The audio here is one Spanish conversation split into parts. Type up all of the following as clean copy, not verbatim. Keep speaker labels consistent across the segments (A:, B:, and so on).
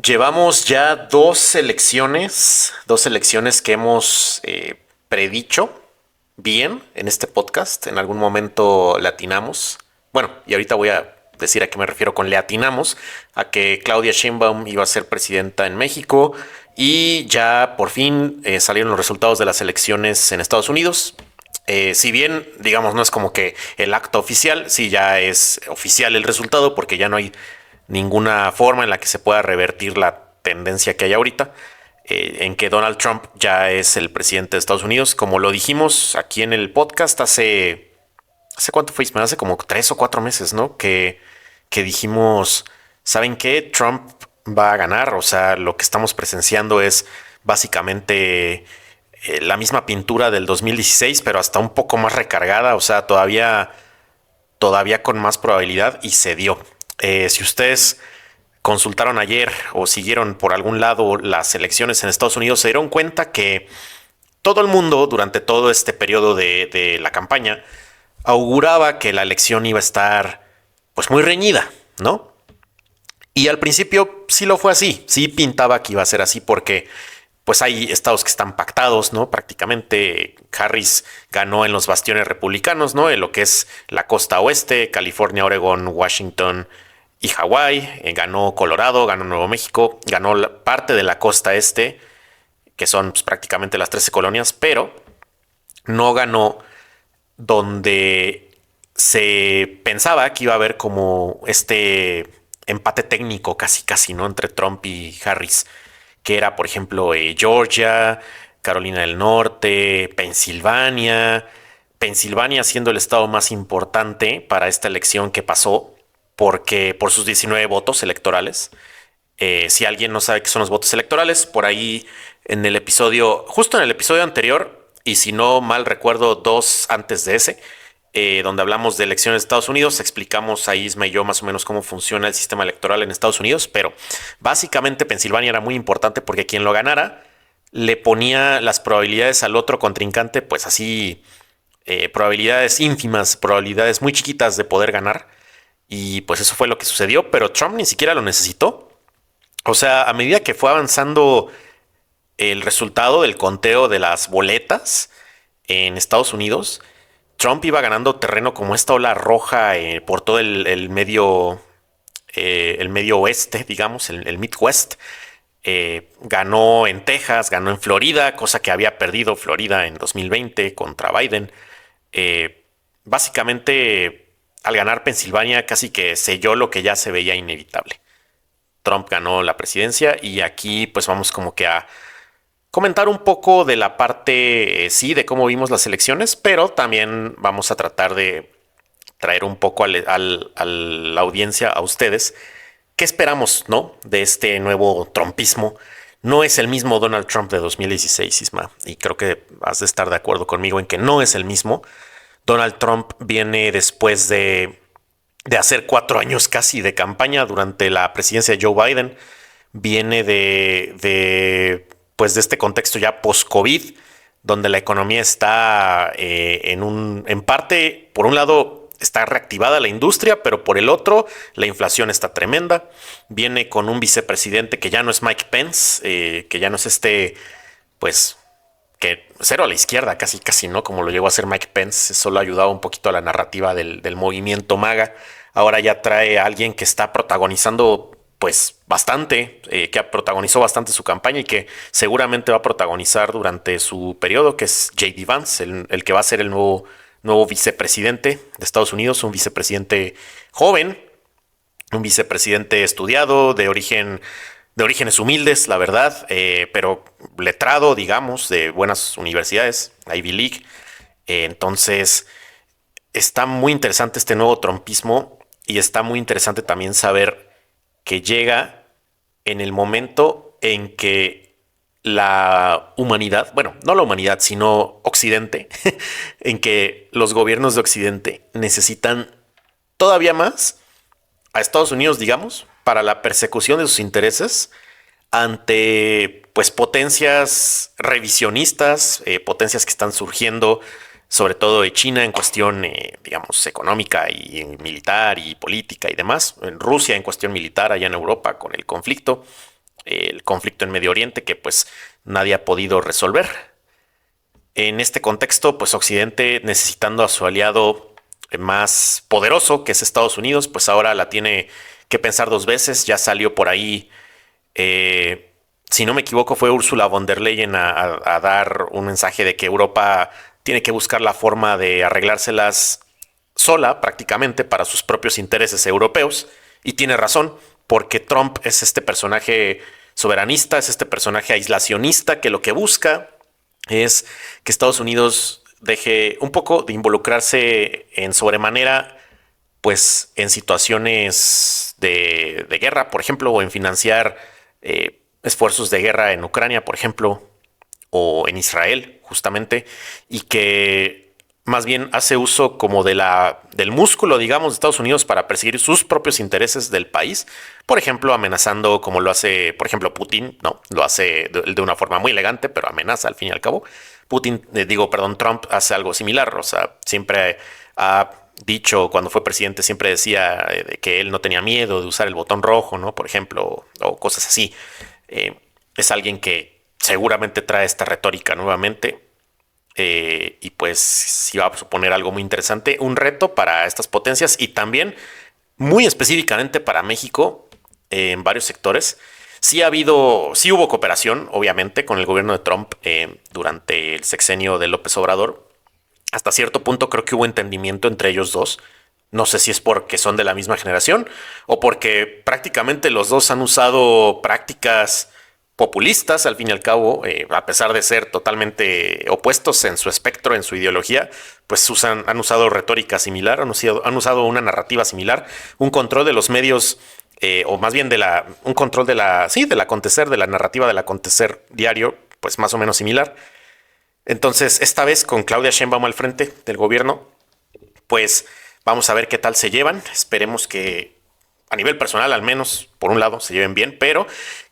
A: Llevamos ya dos elecciones que hemos predicho bien en este podcast. En algún momento le atinamos. Bueno, y ahorita voy a decir a qué me refiero con le atinamos, a que Claudia Sheinbaum iba a ser presidenta en México y ya por fin salieron los resultados de las elecciones en Estados Unidos. Si bien, digamos, no es como que el acto oficial, sí ya es oficial el resultado porque ya no hay ninguna forma en la que se pueda revertir la tendencia que hay ahorita, en que Donald Trump ya es el presidente de Estados Unidos. Como lo dijimos aquí en el podcast ¿hace cuánto fue? Hace como 3 o 4 meses, ¿no? Que dijimos, ¿saben qué? Trump va a ganar. O sea, lo que estamos presenciando es básicamente la misma pintura del 2016, pero hasta un poco más recargada. O sea, todavía con más probabilidad y se dio. Si ustedes consultaron ayer o siguieron por algún lado las elecciones en Estados Unidos, se dieron cuenta que todo el mundo durante todo este periodo de la campaña auguraba que la elección iba a estar pues muy reñida, ¿no? Y al principio sí lo fue así, sí pintaba que iba a ser así porque pues hay estados que están pactados, ¿no? Prácticamente Harris ganó en los bastiones republicanos, ¿no? En lo que es la costa oeste, California, Oregón, Washington y Hawái. Ganó Colorado, ganó Nuevo México, ganó parte de la costa este, que son pues, prácticamente las 13 colonias, pero no ganó donde se pensaba que iba a haber como este empate técnico casi, ¿no? Entre Trump y Harris, que era, por ejemplo, Georgia, Carolina del Norte, Pensilvania siendo el estado más importante para esta elección que pasó, porque por sus 19 votos electorales. Si alguien no sabe qué son los votos electorales, por ahí justo en el episodio anterior, y si no mal recuerdo, dos antes de ese, donde hablamos de elecciones de Estados Unidos, explicamos a Isma y yo más o menos cómo funciona el sistema electoral en Estados Unidos, pero básicamente Pensilvania era muy importante porque quien lo ganara le ponía las probabilidades al otro contrincante, pues así, probabilidades ínfimas, probabilidades muy chiquitas de poder ganar, y pues eso fue lo que sucedió, pero Trump ni siquiera lo necesitó. O sea, a medida que fue avanzando el resultado del conteo de las boletas en Estados Unidos, Trump iba ganando terreno como esta ola roja por todo el medio oeste, digamos, el Midwest. Ganó en Texas, ganó en Florida, cosa que había perdido Florida en 2020 contra Biden. Básicamente, al ganar Pensilvania, casi que selló lo que ya se veía inevitable. Trump ganó la presidencia y aquí pues vamos como que a comentar un poco de la parte, sí, de cómo vimos las elecciones, pero también vamos a tratar de traer un poco a la audiencia, a ustedes, qué esperamos, ¿no? De este nuevo trumpismo. No es el mismo Donald Trump de 2016, Isma, y creo que has de estar de acuerdo conmigo en que no es el mismo. Donald Trump viene después de hacer 4 años casi de campaña durante la presidencia de Joe Biden. Viene pues de este contexto ya post-COVID, donde la economía está en parte, por un lado, está reactivada la industria, pero por el otro, la inflación está tremenda. Viene con un vicepresidente que ya no es Mike Pence, que ya no es pues, que cero a la izquierda, casi, ¿no? Como lo llegó a hacer Mike Pence, solo ayudaba un poquito a la narrativa del movimiento MAGA. Ahora ya trae a alguien que está protagonizando pues bastante, que protagonizó bastante su campaña y que seguramente va a protagonizar durante su periodo, que es J.D. Vance, el que va a ser el nuevo vicepresidente de Estados Unidos, un vicepresidente joven, un vicepresidente estudiado, de orígenes humildes, la verdad, pero letrado, digamos, de buenas universidades, Ivy League. Entonces, está muy interesante este nuevo trumpismo y está muy interesante también saber que llega en el momento en que la humanidad, bueno, no la humanidad, sino Occidente, en que los gobiernos de Occidente necesitan todavía más a Estados Unidos, digamos, para la persecución de sus intereses ante pues potencias revisionistas, potencias que están surgiendo, sobre todo de China en cuestión, digamos, económica y militar y política y demás, en Rusia en cuestión militar allá en Europa con el conflicto en Medio Oriente que pues nadie ha podido resolver. En este contexto, pues Occidente necesitando a su aliado más poderoso, que es Estados Unidos, pues ahora la tiene que pensar dos veces. Ya salió por ahí, si no me equivoco, fue Ursula von der Leyen a dar un mensaje de que Europa tiene que buscar la forma de arreglárselas sola prácticamente para sus propios intereses europeos. Y tiene razón, porque Trump es este personaje soberanista, es este personaje aislacionista que lo que busca es que Estados Unidos deje un poco de involucrarse en sobremanera, pues en situaciones de guerra, por ejemplo, o en financiar esfuerzos de guerra en Ucrania, por ejemplo, o en Israel, justamente, y que más bien hace uso como del músculo, digamos, de Estados Unidos para perseguir sus propios intereses del país, por ejemplo, amenazando como lo hace, por ejemplo, Putin, ¿no? Lo hace de una forma muy elegante, pero amenaza al fin y al cabo. Trump hace algo similar, o sea, siempre ha dicho, cuando fue presidente, siempre decía de que él no tenía miedo de usar el botón rojo, ¿no? Por ejemplo, o cosas así. Es alguien que seguramente trae esta retórica nuevamente. Y pues sí va a suponer algo muy interesante, un reto para estas potencias y también muy específicamente para México en varios sectores. Sí hubo cooperación, obviamente, con el gobierno de Trump durante el sexenio de López Obrador. Hasta cierto punto creo que hubo entendimiento entre ellos dos. No sé si es porque son de la misma generación o porque prácticamente los dos han usado prácticas populistas, al fin y al cabo, a pesar de ser totalmente opuestos en su espectro, en su ideología, pues han usado retórica similar, han usado una narrativa similar, un control de los medios, o más bien un control del acontecer, de la narrativa del acontecer diario, pues más o menos similar. Entonces, esta vez con Claudia Sheinbaum al frente del gobierno, pues vamos a ver qué tal se llevan. Esperemos que a nivel personal, al menos, por un lado, se lleven bien, pero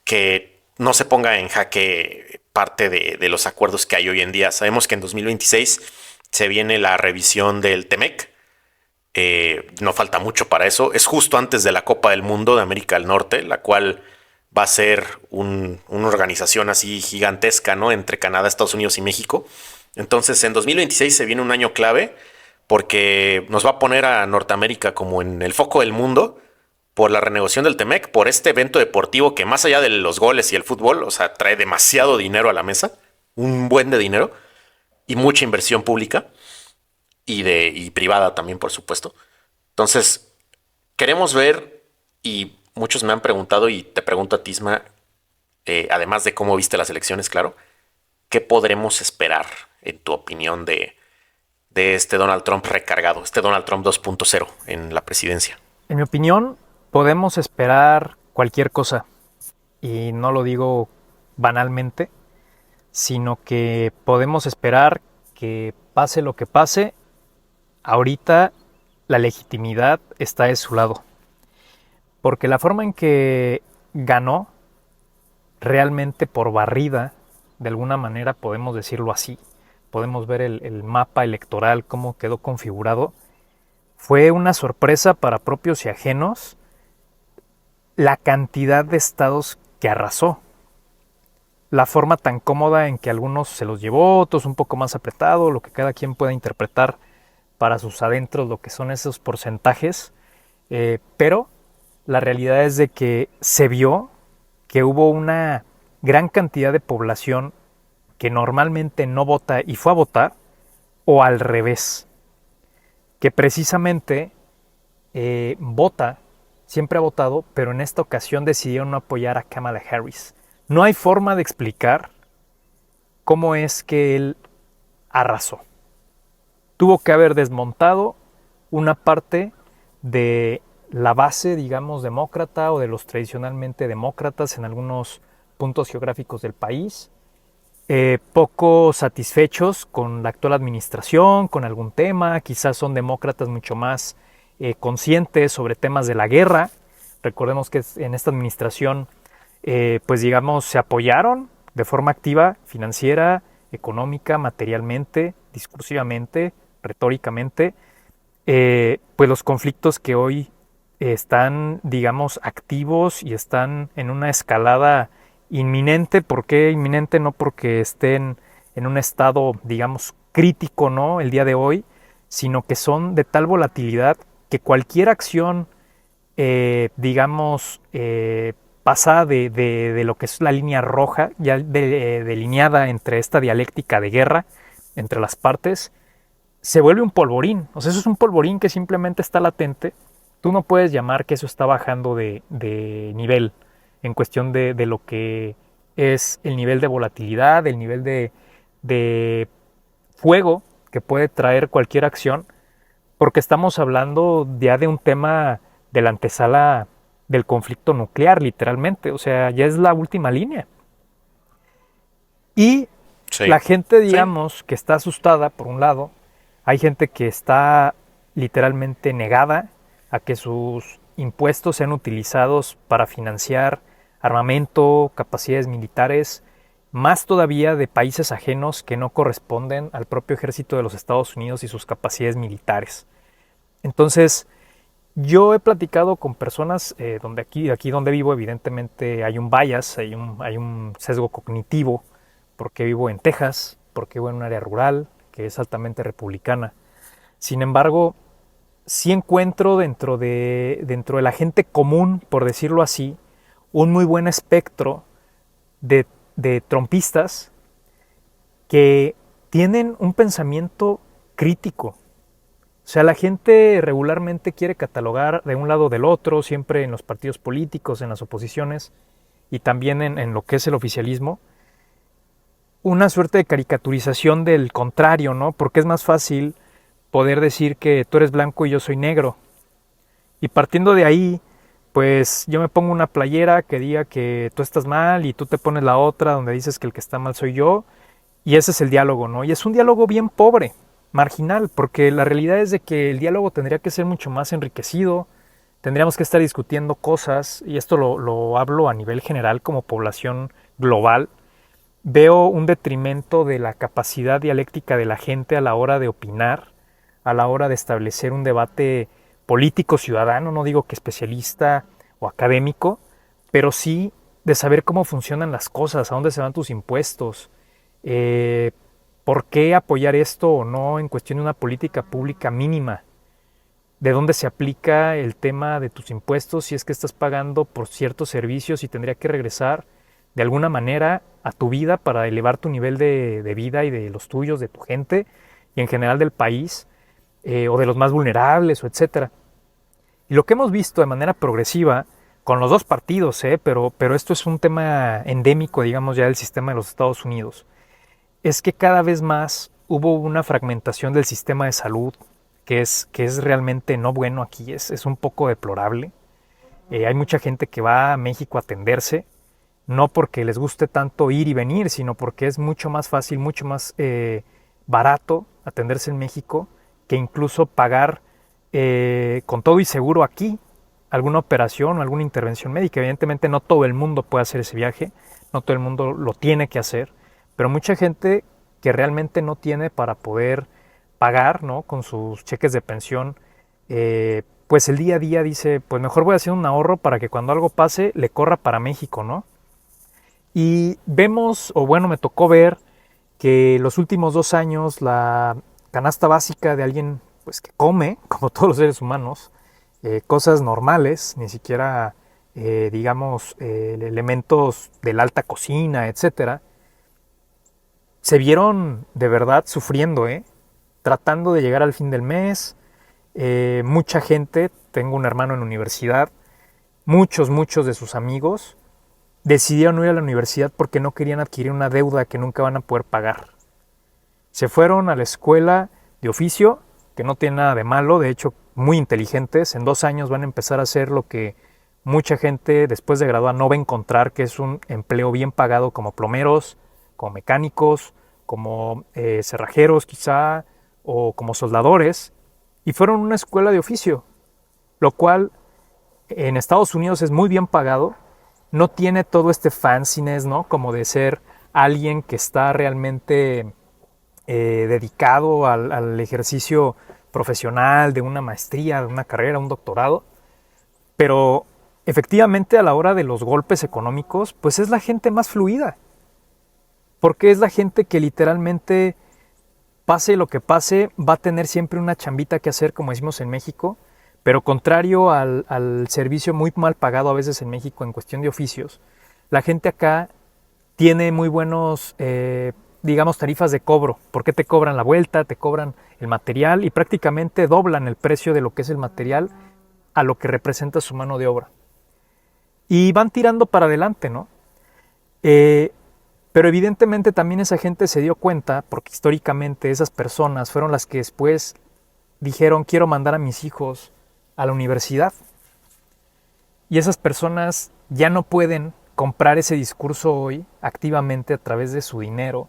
A: que no se ponga en jaque parte de los acuerdos que hay hoy en día. Sabemos que en 2026 se viene la revisión del TEMEC. No falta mucho para eso. Es justo antes de la Copa del Mundo de América del Norte, la cual va a ser una organización así gigantesca, ¿no? Entre Canadá, Estados Unidos y México. Entonces, en 2026 se viene un año clave porque nos va a poner a Norteamérica como en el foco del mundo por la renegociación del TEMEC, por este evento deportivo que más allá de los goles y el fútbol, o sea, trae demasiado dinero a la mesa, un buen de dinero y mucha inversión pública y privada también, por supuesto. Entonces, queremos ver, y muchos me han preguntado, y te pregunto a Tisma, además de cómo viste las elecciones, claro, ¿qué podremos esperar, en tu opinión, de este Donald Trump recargado, este Donald Trump 2.0 en la presidencia?
B: En mi opinión, podemos esperar cualquier cosa, y no lo digo banalmente, sino que podemos esperar que pase lo que pase, ahorita la legitimidad está de su lado. Porque la forma en que ganó, realmente por barrida, de alguna manera podemos decirlo así, podemos ver el mapa electoral, cómo quedó configurado, fue una sorpresa para propios y ajenos la cantidad de estados que arrasó. La forma tan cómoda en que algunos se los llevó, otros un poco más apretado, lo que cada quien pueda interpretar para sus adentros, lo que son esos porcentajes. Pero la realidad es de que se vio que hubo una gran cantidad de población que normalmente no vota y fue a votar, o al revés, que precisamente vota, siempre ha votado, pero en esta ocasión decidieron no apoyar a Kamala Harris. No hay forma de explicar cómo es que él arrasó. Tuvo que haber desmontado una parte de la base, digamos, demócrata o de los tradicionalmente demócratas en algunos puntos geográficos del país. poco satisfechos con la actual administración, con algún tema, quizás son demócratas mucho más conscientes sobre temas de la guerra. Recordemos que en esta administración, pues digamos, se apoyaron de forma activa, financiera, económica, materialmente, discursivamente, retóricamente, pues los conflictos que hoy están, digamos, activos y están en una escalada inminente. ¿Por qué inminente? No porque estén en un estado, digamos, crítico, ¿no? El día de hoy, sino que son de tal volatilidad que cualquier acción, digamos, pasada de lo que es la línea roja, ya delineada entre esta dialéctica de guerra entre las partes, se vuelve un polvorín. O sea, eso es un polvorín que simplemente está latente. Tú no puedes llamar que eso está bajando de nivel en cuestión de lo que es el nivel de volatilidad, el nivel de fuego que puede traer cualquier acción, porque estamos hablando ya de un tema de la antesala del conflicto nuclear, literalmente. O sea, ya es la última línea. Y
A: Sí,
B: la gente,
A: sí,
B: digamos, que está asustada, por un lado, hay gente que está literalmente negada a que sus impuestos sean utilizados para financiar armamento, capacidades militares, más todavía de países ajenos que no corresponden al propio ejército de los Estados Unidos y sus capacidades militares. Entonces, yo he platicado con personas donde aquí donde vivo, evidentemente hay un bias, hay un sesgo cognitivo, porque vivo en Texas, porque vivo en un área rural que es altamente republicana. Sin embargo, sí encuentro dentro de la gente común, por decirlo así, un muy buen espectro de, de trompistas que tienen un pensamiento crítico. O sea, la gente regularmente quiere catalogar de un lado o del otro, siempre en los partidos políticos, en las oposiciones y también en lo que es el oficialismo, una suerte de caricaturización del contrario, ¿no? Porque es más fácil poder decir que tú eres blanco y yo soy negro. Y partiendo de ahí, pues yo me pongo una playera que diga que tú estás mal y tú te pones la otra donde dices que el que está mal soy yo. Y ese es el diálogo, ¿no? Y es un diálogo bien pobre, marginal, porque la realidad es de que el diálogo tendría que ser mucho más enriquecido, tendríamos que estar discutiendo cosas, y esto lo hablo a nivel general como población global. Veo un detrimento de la capacidad dialéctica de la gente a la hora de opinar, a la hora de establecer un debate político ciudadano, no digo que especialista o académico, pero sí de saber cómo funcionan las cosas, a dónde se van tus impuestos, eh, por qué apoyar esto o no en cuestión de una política pública mínima, de dónde se aplica el tema de tus impuestos si es que estás pagando por ciertos servicios y tendría que regresar de alguna manera a tu vida para elevar tu nivel de vida y de los tuyos, de tu gente y en general del país, o de los más vulnerables, o etcétera. Y lo que hemos visto de manera progresiva con los dos partidos, pero esto es un tema endémico, digamos, ya del sistema de los Estados Unidos, es que cada vez más hubo una fragmentación del sistema de salud que es realmente no bueno aquí, es un poco deplorable. Hay mucha gente que va a México a atenderse, no porque les guste tanto ir y venir, sino porque es mucho más fácil, mucho más barato atenderse en México que incluso pagar con todo y seguro aquí alguna operación o alguna intervención médica. Evidentemente no todo el mundo puede hacer ese viaje, no todo el mundo lo tiene que hacer, pero mucha gente que realmente no tiene para poder pagar, ¿no? Con sus cheques de pensión, pues el día a día dice, pues mejor voy a hacer un ahorro para que cuando algo pase le corra para México, ¿no? Y vemos, o bueno, me tocó ver que los últimos 2 años la canasta básica de alguien pues que come, como todos los seres humanos, cosas normales, ni siquiera digamos elementos de la alta cocina, etcétera, se vieron de verdad sufriendo, tratando de llegar al fin del mes. Mucha gente, tengo un hermano en la universidad, muchos de sus amigos decidieron no ir a la universidad porque no querían adquirir una deuda que nunca van a poder pagar. Se fueron a la escuela de oficio, que no tiene nada de malo, de hecho muy inteligentes, en 2 años van a empezar a hacer lo que mucha gente después de graduar no va a encontrar, que es un empleo bien pagado como plomeros, como mecánicos, como cerrajeros quizá, o como soldadores, y fueron a una escuela de oficio, lo cual en Estados Unidos es muy bien pagado, no tiene todo este fanciness, ¿no? Como de ser alguien que está realmente dedicado al ejercicio profesional, de una maestría, de una carrera, un doctorado, pero efectivamente a la hora de los golpes económicos, pues es la gente más fluida, porque es la gente que literalmente, pase lo que pase, va a tener siempre una chambita que hacer, como decimos en México, pero contrario al servicio muy mal pagado a veces en México en cuestión de oficios, la gente acá tiene muy buenos, digamos, tarifas de cobro, porque te cobran la vuelta, te cobran el material y prácticamente doblan el precio de lo que es el material a lo que representa su mano de obra. Y van tirando para adelante, ¿no? Pero evidentemente también esa gente se dio cuenta, porque históricamente esas personas fueron las que después dijeron quiero mandar a mis hijos a la universidad. Y esas personas ya no pueden comprar ese discurso hoy activamente a través de su dinero.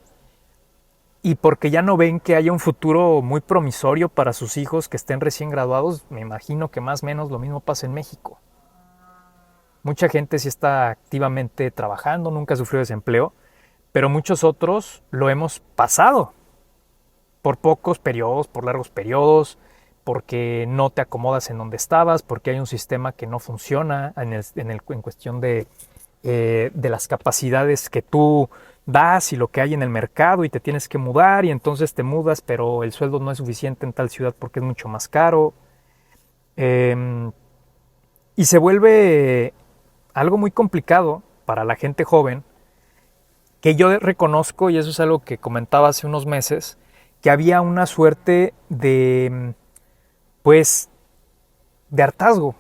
B: Y porque ya no ven que haya un futuro muy promisorio para sus hijos que estén recién graduados, me imagino que más o menos lo mismo pasa en México. Mucha gente sí está activamente trabajando, nunca sufrió desempleo, pero muchos otros lo hemos pasado por pocos periodos, por largos periodos, porque no te acomodas en donde estabas, porque hay un sistema que no funciona en cuestión de las capacidades que tú das y lo que hay en el mercado y te tienes que mudar y entonces te mudas, pero el sueldo no es suficiente en tal ciudad porque es mucho más caro. Y se vuelve algo muy complicado para la gente joven, que yo reconozco, y eso es algo que comentaba hace unos meses, que había una suerte de, pues, de hartazgo.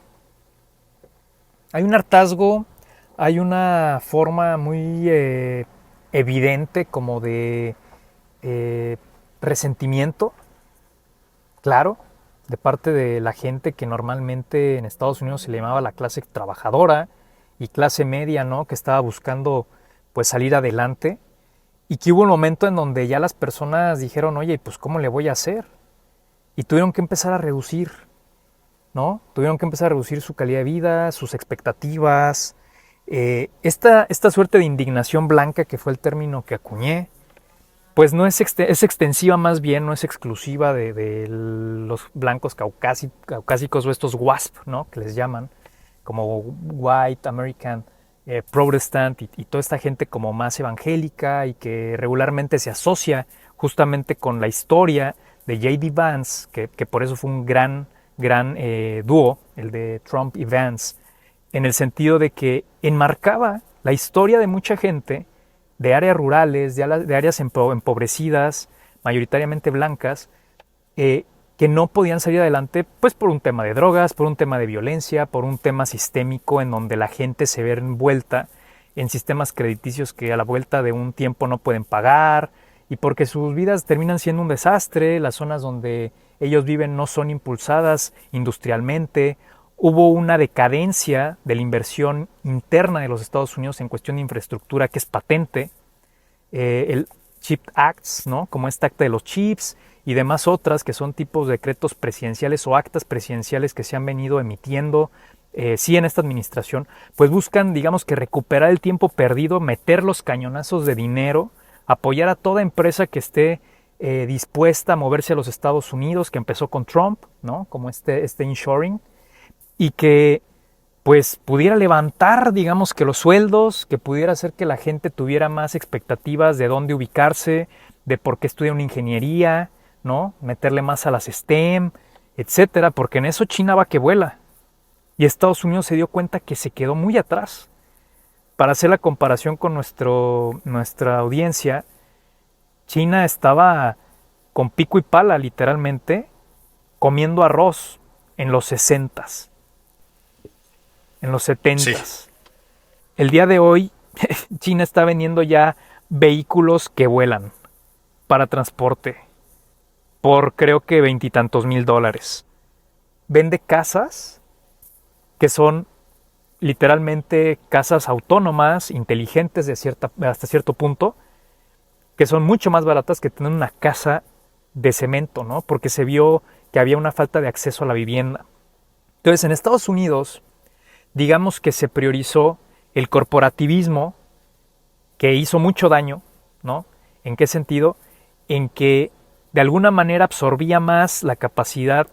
B: Hay un hartazgo, hay una forma muy evidente como de eh, resentimiento, claro, de parte de la gente que normalmente en Estados Unidos se le llamaba la clase trabajadora y clase media, ¿no? Que estaba buscando pues salir adelante y que hubo un momento en donde ya las personas dijeron, oye, pues ¿cómo le voy a hacer? Y tuvieron que empezar a reducir, ¿no? Tuvieron que empezar a reducir su calidad de vida, sus expectativas. Esta suerte de indignación blanca, que fue el término que acuñé, pues no es, es extensiva más bien, no es exclusiva de los blancos caucásicos o estos WASP, ¿no? Que les llaman, como White American Protestant y toda esta gente como más evangélica y que regularmente se asocia justamente con la historia de J.D. Vance, que por eso fue un gran dúo, el de Trump y Vance, en el sentido de que enmarcaba la historia de mucha gente de áreas rurales, de áreas empobrecidas, mayoritariamente blancas, que no podían salir adelante pues por un tema de drogas, por un tema de violencia, por un tema sistémico en donde la gente se ve envuelta en sistemas crediticios que a la vuelta de un tiempo no pueden pagar y porque sus vidas terminan siendo un desastre, las zonas donde ellos viven no son impulsadas industrialmente. Hubo una decadencia de la inversión interna de los Estados Unidos en cuestión de infraestructura que es patente. El Chip Acts, ¿no? Como este acta de los chips y demás otras que son tipos de decretos presidenciales o actas presidenciales que se han venido emitiendo, sí en esta administración, pues buscan, digamos que recuperar el tiempo perdido, meter los cañonazos de dinero, apoyar a toda empresa que esté dispuesta a moverse a los Estados Unidos, que empezó con Trump, ¿no? Como este inshoring, y que pues pudiera levantar, digamos que los sueldos, que pudiera hacer que la gente tuviera más expectativas de dónde ubicarse, de por qué estudia una ingeniería, ¿no? Meterle más a las STEM, etcétera, porque en eso China va que vuela. Y Estados Unidos se dio cuenta que se quedó muy atrás. Para hacer la comparación con nuestra audiencia, China estaba con pico y pala, literalmente, comiendo arroz en los 60s. En los 70s. Sí. El día de hoy, China está vendiendo ya vehículos que vuelan para transporte por creo que $20 y tantos. Vende casas que son literalmente casas autónomas, inteligentes hasta cierto punto, que son mucho más baratas que tener una casa de cemento, ¿no? Porque se vio que había una falta de acceso a la vivienda. Entonces, en Estados Unidos, digamos que se priorizó el corporativismo, que hizo mucho daño, ¿no? ¿En qué sentido? En que de alguna manera absorbía más la capacidad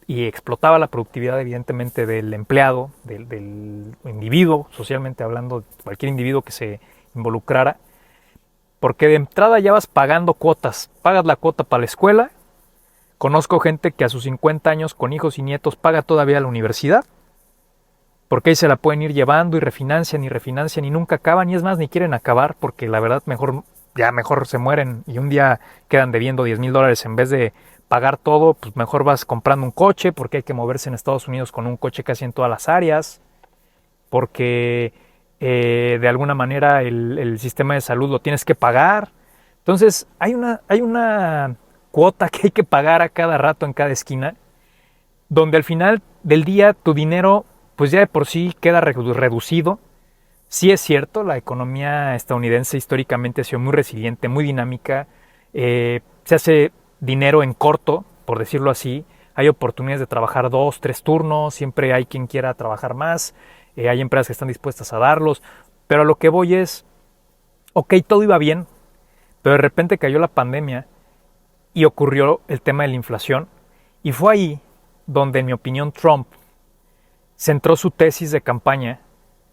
B: y explotaba la productividad, evidentemente, del empleado, del individuo, socialmente hablando, cualquier individuo que se involucrara, porque de entrada ya vas pagando cuotas, pagas la cuota para la escuela. Conozco gente que a sus 50 años, con hijos y nietos, paga todavía la universidad, porque ahí se la pueden ir llevando y refinancian y nunca acaban, y es más, ni quieren acabar, porque la verdad mejor se mueren y un día quedan debiendo $10,000 en vez de pagar todo. Pues mejor vas comprando un coche, porque hay que moverse en Estados Unidos con un coche casi en todas las áreas, porque de alguna manera el sistema de salud lo tienes que pagar. Entonces hay una cuota que hay que pagar a cada rato en cada esquina, donde al final del día tu dinero pues ya de por sí queda reducido. Sí es cierto, la economía estadounidense históricamente ha sido muy resiliente, muy dinámica, se hace dinero en corto, por decirlo así, hay oportunidades de trabajar 2, 3 turnos, siempre hay quien quiera trabajar más, hay empresas que están dispuestas a darlos, pero a lo que voy es, ok, todo iba bien, pero de repente cayó la pandemia y ocurrió el tema de la inflación, y fue ahí donde, en mi opinión, Trump centró su tesis de campaña,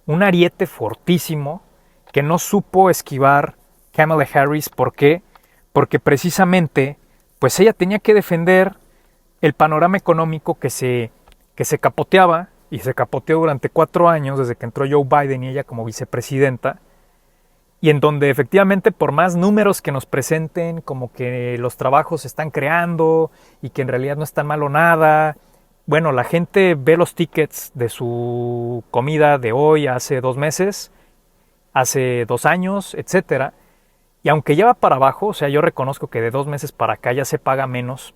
B: un ariete fortísimo que no supo esquivar Kamala Harris. ¿Por qué? Porque precisamente pues ella tenía que defender el panorama económico que se capoteaba, y se capoteó durante 4 años desde que entró Joe Biden y ella como vicepresidenta, y en donde efectivamente, por más números que nos presenten como que los trabajos se están creando y que en realidad no es tan malo nada, bueno, la gente ve los tickets de su comida de hoy, hace 2 meses, hace 2 años, etcétera, y aunque ya va para abajo, o sea, yo reconozco que de 2 meses para acá ya se paga menos.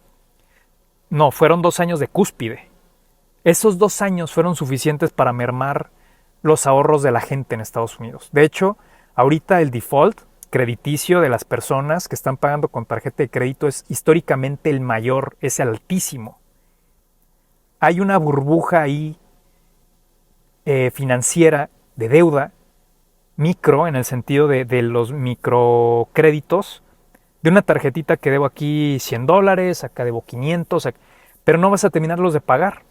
B: No, fueron 2 años de cúspide. Esos 2 años fueron suficientes para mermar los ahorros de la gente en Estados Unidos. De hecho, ahorita el default crediticio de las personas que están pagando con tarjeta de crédito es históricamente el mayor, es altísimo. Hay una burbuja ahí financiera de deuda, micro, en el sentido de los microcréditos, de una tarjetita que debo aquí $100, acá debo 500, pero no vas a terminarlos de pagar,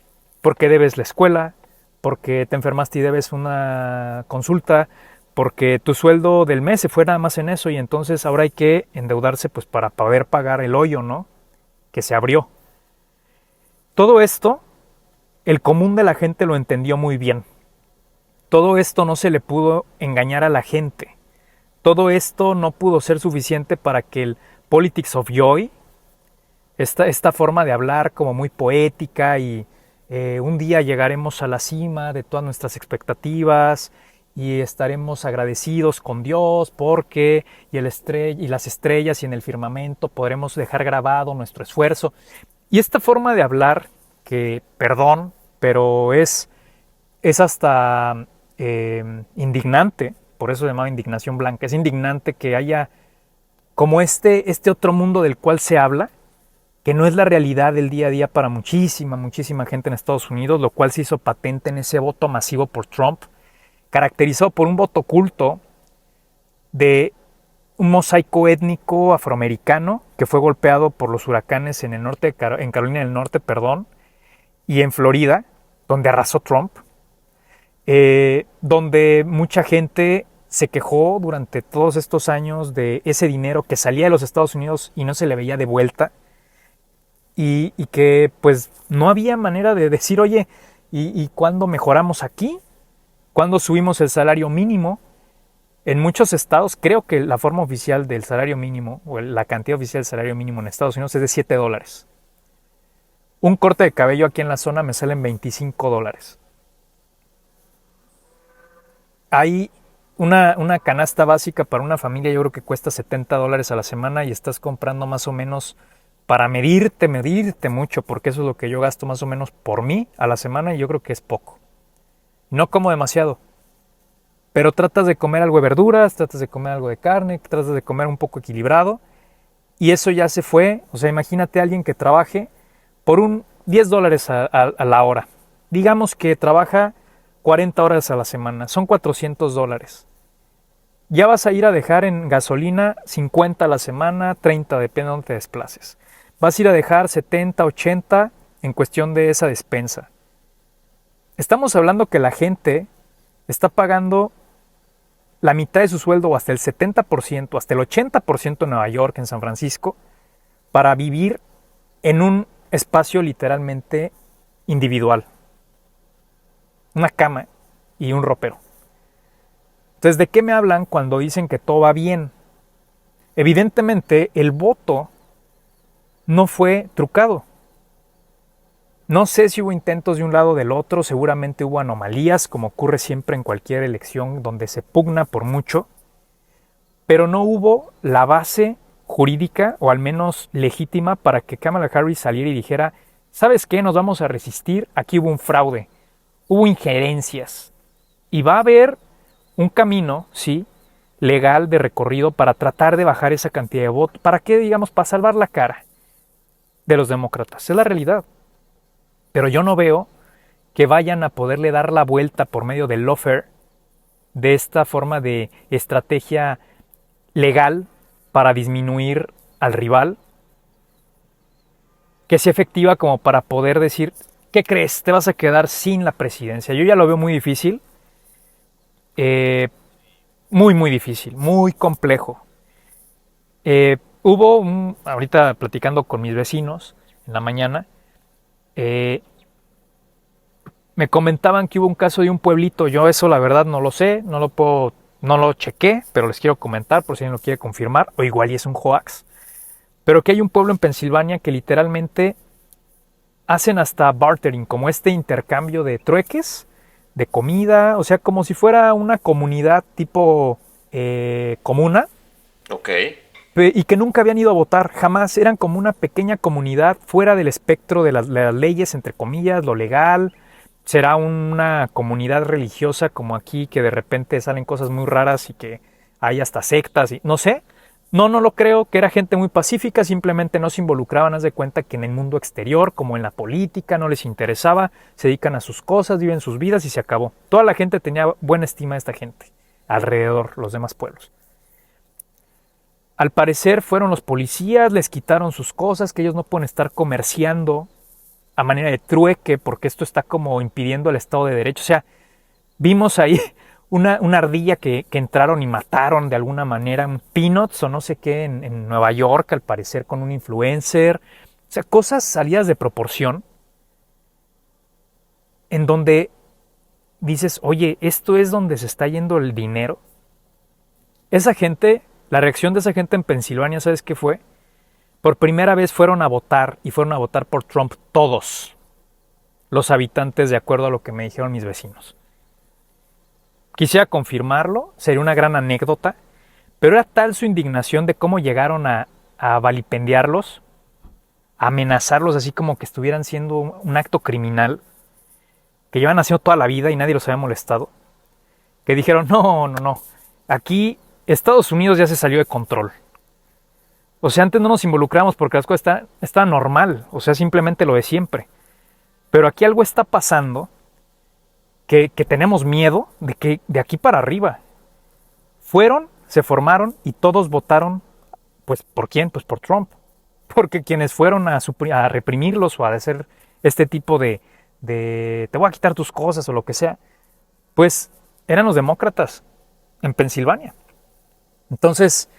B: porque debes la escuela, porque te enfermaste y debes una consulta, porque tu sueldo del mes se fue nada más en eso, y entonces ahora hay que endeudarse pues para poder pagar el hoyo, ¿no?, que se abrió. Todo esto, el común de la gente lo entendió muy bien. Todo esto no se le pudo engañar a la gente. Todo esto no pudo ser suficiente para que el politics of joy, esta forma de hablar como muy poética y un día llegaremos a la cima de todas nuestras expectativas y estaremos agradecidos con Dios porque y las estrellas y en el firmamento podremos dejar grabado nuestro esfuerzo. Y esta forma de hablar que, perdón, pero es hasta indignante, por eso se llama indignación blanca. Es indignante que haya como este otro mundo del cual se habla, que no es la realidad del día a día para muchísima gente en Estados Unidos, lo cual se hizo patente en ese voto masivo por Trump, caracterizado por un voto oculto de un mosaico étnico afroamericano que fue golpeado por los huracanes en el norte, en Carolina del Norte, y en Florida, donde arrasó Trump, donde mucha gente se quejó durante todos estos años de ese dinero que salía de los Estados Unidos y no se le veía de vuelta, y que pues no había manera de decir, oye, ¿y cuándo mejoramos aquí? ¿Cuándo subimos el salario mínimo? En muchos estados, creo que la forma oficial del salario mínimo, o la cantidad oficial del salario mínimo en Estados Unidos es de $7. Un corte de cabello aquí en la zona me sale en $25. Hay una canasta básica para una familia, yo creo que cuesta $70 a la semana, y estás comprando más o menos, para medirte mucho, porque eso es lo que yo gasto más o menos por mí a la semana, y yo creo que es poco. No como demasiado, pero tratas de comer algo de verduras, tratas de comer algo de carne, tratas de comer un poco equilibrado, y eso ya se fue. O sea, imagínate a alguien que trabaje por un $10 a la hora. Digamos que trabaja 40 horas a la semana, son $400. Ya vas a ir a dejar en gasolina 50 a la semana, 30, depende de dónde te desplaces. Vas a ir a dejar 70, 80 en cuestión de esa despensa. Estamos hablando que la gente está pagando la mitad de su sueldo, o hasta el 70%, hasta el 80% en Nueva York, en San Francisco, para vivir en un espacio literalmente individual. Una cama y un ropero. Entonces, ¿de qué me hablan cuando dicen que todo va bien? Evidentemente, el voto no fue trucado. No sé si hubo intentos de un lado o del otro, seguramente hubo anomalías, como ocurre siempre en cualquier elección donde se pugna por mucho, pero no hubo la base jurídica, o al menos legítima, para que Kamala Harris saliera y dijera: ¿sabes qué? Nos vamos a resistir, aquí hubo un fraude, hubo injerencias, y va a haber un camino, sí, legal de recorrido para tratar de bajar esa cantidad de votos. ¿Para qué? Digamos, para salvar la cara de los demócratas. Es la realidad. Pero yo no veo que vayan a poderle dar la vuelta por medio del lawfare, de esta forma de estrategia legal para disminuir al rival, que sea efectiva como para poder decir: ¿qué crees? Te vas a quedar sin la presidencia. Yo ya lo veo muy difícil. Muy difícil, muy complejo. Ahorita platicando con mis vecinos en la mañana, me comentaban que hubo un caso de un pueblito. Yo eso la verdad no lo sé, no lo chequé, pero les quiero comentar por si alguien lo quiere confirmar, o igual y es un hoax. Pero que hay un pueblo en Pensilvania que literalmente hacen hasta bartering, como este intercambio de trueques, de comida, o sea, como si fuera una comunidad tipo comuna.
A: Ok.
B: Y que nunca habían ido a votar, jamás. Eran como una pequeña comunidad fuera del espectro de las leyes, entre comillas, lo legal. Será una comunidad religiosa como aquí, que de repente salen cosas muy raras y que hay hasta sectas, y no sé. No lo creo, que era gente muy pacífica, simplemente no se involucraban. Haz de cuenta que en el mundo exterior, como en la política, no les interesaba, se dedican a sus cosas, viven sus vidas y se acabó. Toda la gente tenía buena estima de esta gente, alrededor, los demás pueblos. Al parecer fueron los policías, les quitaron sus cosas, que ellos no pueden estar comerciando a manera de trueque, porque esto está como impidiendo el Estado de Derecho. O sea, vimos ahí una ardilla que entraron y mataron de alguna manera, un Peanuts o no sé qué, en Nueva York, al parecer con un influencer. O sea, cosas salidas de proporción, en donde dices: oye, ¿esto es donde se está yendo el dinero? Esa gente, la reacción de esa gente en Pensilvania, ¿sabes qué fue? Por primera vez fueron a votar, y fueron a votar por Trump todos los habitantes, de acuerdo a lo que me dijeron mis vecinos. Quisiera confirmarlo, sería una gran anécdota, pero era tal su indignación de cómo llegaron a vilipendiarlos, a amenazarlos así como que estuvieran siendo un acto criminal, que llevan haciendo toda la vida y nadie los había molestado, que dijeron: no, aquí Estados Unidos ya se salió de control. O sea, antes no nos involucramos porque las cosas está normal, o sea, simplemente lo de siempre. Pero aquí algo está pasando que tenemos miedo de que de aquí para arriba. Fueron, se formaron y todos votaron, pues, ¿por quién? Pues por Trump. Porque quienes fueron a reprimirlos o a hacer este tipo de te voy a quitar tus cosas o lo que sea, pues eran los demócratas en Pensilvania. Entonces,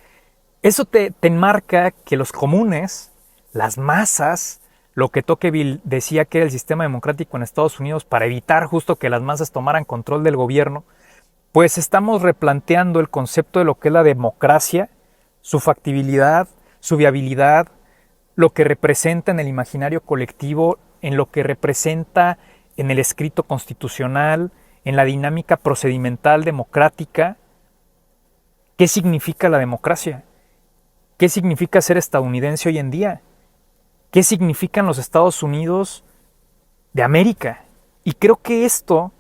B: eso te enmarca que los comunes, las masas, lo que Tocqueville decía que era el sistema democrático en Estados Unidos para evitar justo que las masas tomaran control del gobierno, pues estamos replanteando el concepto de lo que es la democracia, su factibilidad, su viabilidad, lo que representa en el imaginario colectivo, en lo que representa en el escrito constitucional, en la dinámica procedimental democrática. ¿Qué significa la democracia? ¿Qué significa ser estadounidense hoy en día? ¿Qué significan los Estados Unidos de América? Y creo que esto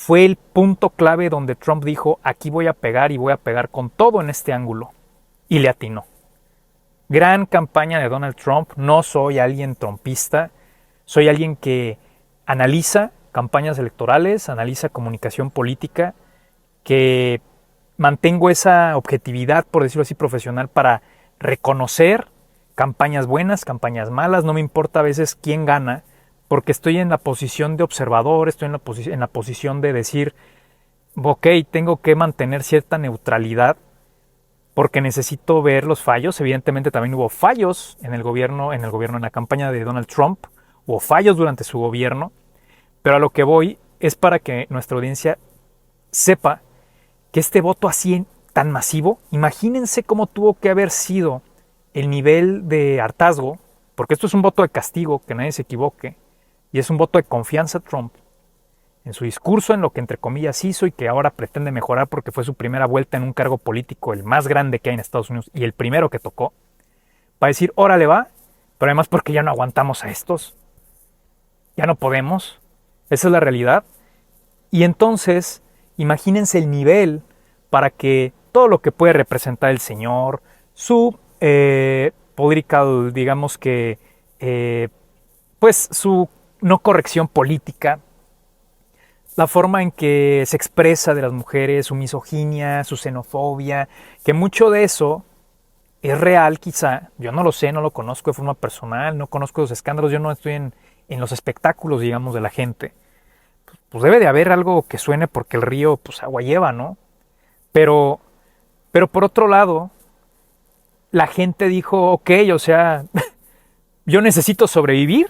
B: fue el punto clave donde Trump dijo, aquí voy a pegar y voy a pegar con todo en este ángulo. Y le atinó. Gran campaña de Donald Trump. No soy alguien trumpista, soy alguien que analiza campañas electorales, analiza comunicación política, que mantengo esa objetividad, por decirlo así, profesional para reconocer campañas buenas, campañas malas. No me importa a veces quién gana, porque estoy en la posición de observador, estoy en la posición de decir, ok, tengo que mantener cierta neutralidad porque necesito ver los fallos. Evidentemente también hubo fallos en el gobierno, en la campaña de Donald Trump, hubo fallos durante su gobierno, pero a lo que voy es para que nuestra audiencia sepa que este voto así tan masivo, imagínense cómo tuvo que haber sido el nivel de hartazgo, porque esto es un voto de castigo, que nadie se equivoque, y es un voto de confianza a Trump en su discurso, en lo que entre comillas hizo y que ahora pretende mejorar porque fue su primera vuelta en un cargo político, el más grande que hay en Estados Unidos y el primero que tocó, para decir, órale va, pero además porque ya no aguantamos a estos, ya no podemos, esa es la realidad. Y entonces, imagínense el nivel para que todo lo que puede representar el señor, su political, digamos que, pues su no corrección política, la forma en que se expresa de las mujeres, su misoginia, su xenofobia, que mucho de eso es real quizá, yo no lo sé, no lo conozco de forma personal, no conozco los escándalos, yo no estoy en los espectáculos, digamos, de la gente. Pues debe de haber algo que suene porque el río, pues agua lleva, ¿no? Pero por otro lado, la gente dijo, ok, o sea, yo necesito sobrevivir,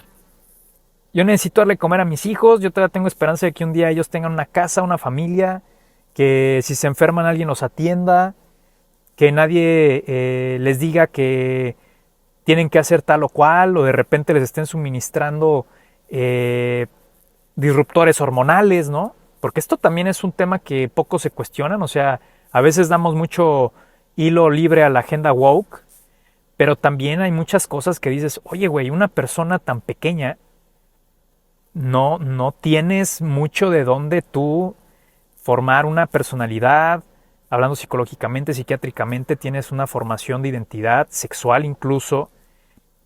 B: yo necesito darle comer a mis hijos, yo todavía tengo esperanza de que un día ellos tengan una casa, una familia, que si se enferman alguien los atienda, que nadie les diga que tienen que hacer tal o cual, o de repente les estén suministrando disruptores hormonales, ¿no? Porque esto también es un tema que pocos se cuestionan, o sea, a veces damos mucho hilo libre a la agenda woke, pero también hay muchas cosas que dices, oye, güey, una persona tan pequeña, no tienes mucho de dónde tú formar una personalidad, hablando psicológicamente, psiquiátricamente, tienes una formación de identidad sexual incluso,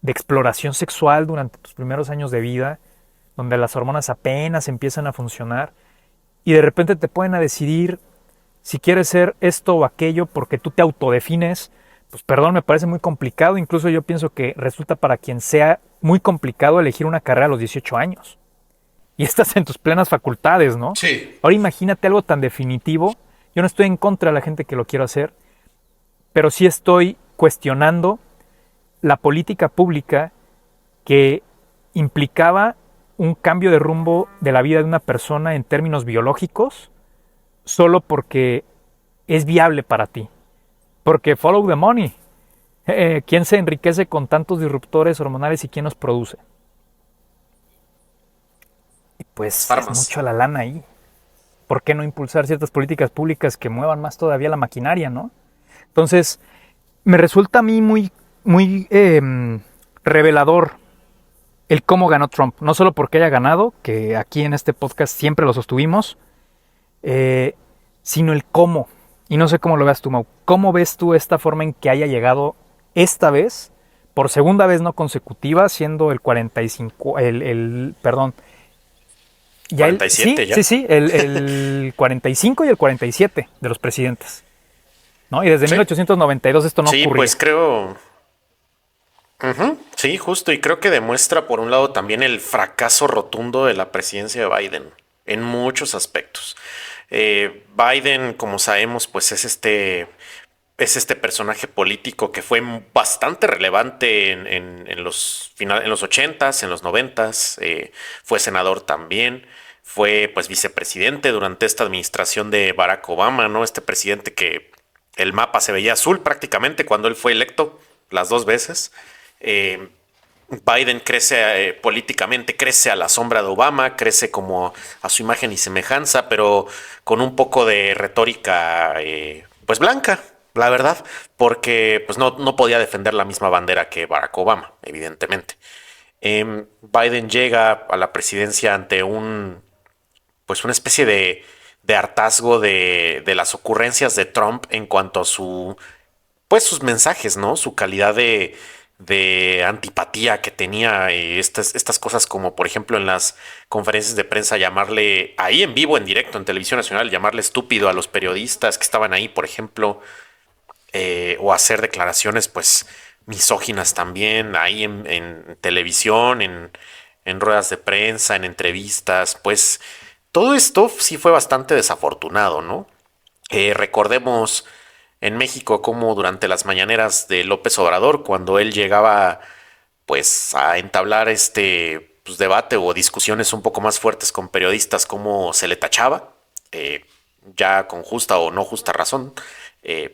B: de exploración sexual durante tus primeros años de vida, donde las hormonas apenas empiezan a funcionar y de repente te pueden a decidir si quieres ser esto o aquello porque tú te autodefines. Pues perdón, me parece muy complicado, incluso yo pienso que resulta para quien sea muy complicado elegir una carrera a los 18 años. Y estás en tus plenas facultades, ¿no?
A: Sí.
B: Ahora imagínate algo tan definitivo. Yo no estoy en contra de la gente que lo quiera hacer, pero sí estoy cuestionando la política pública que implicaba un cambio de rumbo de la vida de una persona en términos biológicos solo porque es viable para ti. Porque follow the money. ¿Quién se enriquece con tantos disruptores hormonales y quién los produce? Y pues es
A: Farmas.
B: mucho la lana ahí. ¿Por qué no impulsar ciertas políticas públicas que muevan más todavía la maquinaria, no? Entonces, me resulta a mí muy revelador el cómo ganó Trump. No solo porque haya ganado, que aquí en este podcast siempre lo sostuvimos, sino el cómo. Y no sé cómo lo veas tú, Mau. ¿Cómo ves tú esta forma en que haya llegado esta vez, por segunda vez no consecutiva, siendo el 45, perdón, ya el,
A: 47 ya.
B: sí, el 45 y el 47 de los presidentes, ¿no? Y desde
A: Sí.
B: 1892 esto no
A: Sí,
B: ocurría.
A: pues creo. Ujú, sí, justo. Y creo que demuestra, por un lado, también el fracaso rotundo de la presidencia de Biden en muchos aspectos. Biden, como sabemos, pues es este personaje político que fue bastante relevante en en los 80s, en los 90s. Fue senador también. Fue pues vicepresidente durante esta administración de Barack Obama, ¿no? Este presidente que el mapa se veía azul prácticamente cuando él fue electo las dos veces. Eh, Biden crece políticamente, crece a la sombra de Obama, crece como a su imagen y semejanza, pero con un poco de retórica pues blanca, la verdad, porque pues no podía defender la misma bandera que Barack Obama, evidentemente. Biden llega a la presidencia ante pues una especie de hartazgo de las ocurrencias de Trump en cuanto a pues sus mensajes, ¿no? Su calidad de antipatía que tenía, estas cosas como, por ejemplo, en las conferencias de prensa, llamarle ahí en vivo, en directo, en televisión nacional, llamarle estúpido a los periodistas que estaban ahí, por ejemplo, o hacer declaraciones, pues, misóginas también, ahí en televisión, en ruedas de prensa, en entrevistas, pues, todo esto sí fue bastante desafortunado, ¿no? Recordemos en México como durante las mañaneras de López Obrador, cuando él llegaba pues a entablar pues, debate o discusiones un poco más fuertes con periodistas, cómo se le tachaba, eh, ya con justa o no justa razón.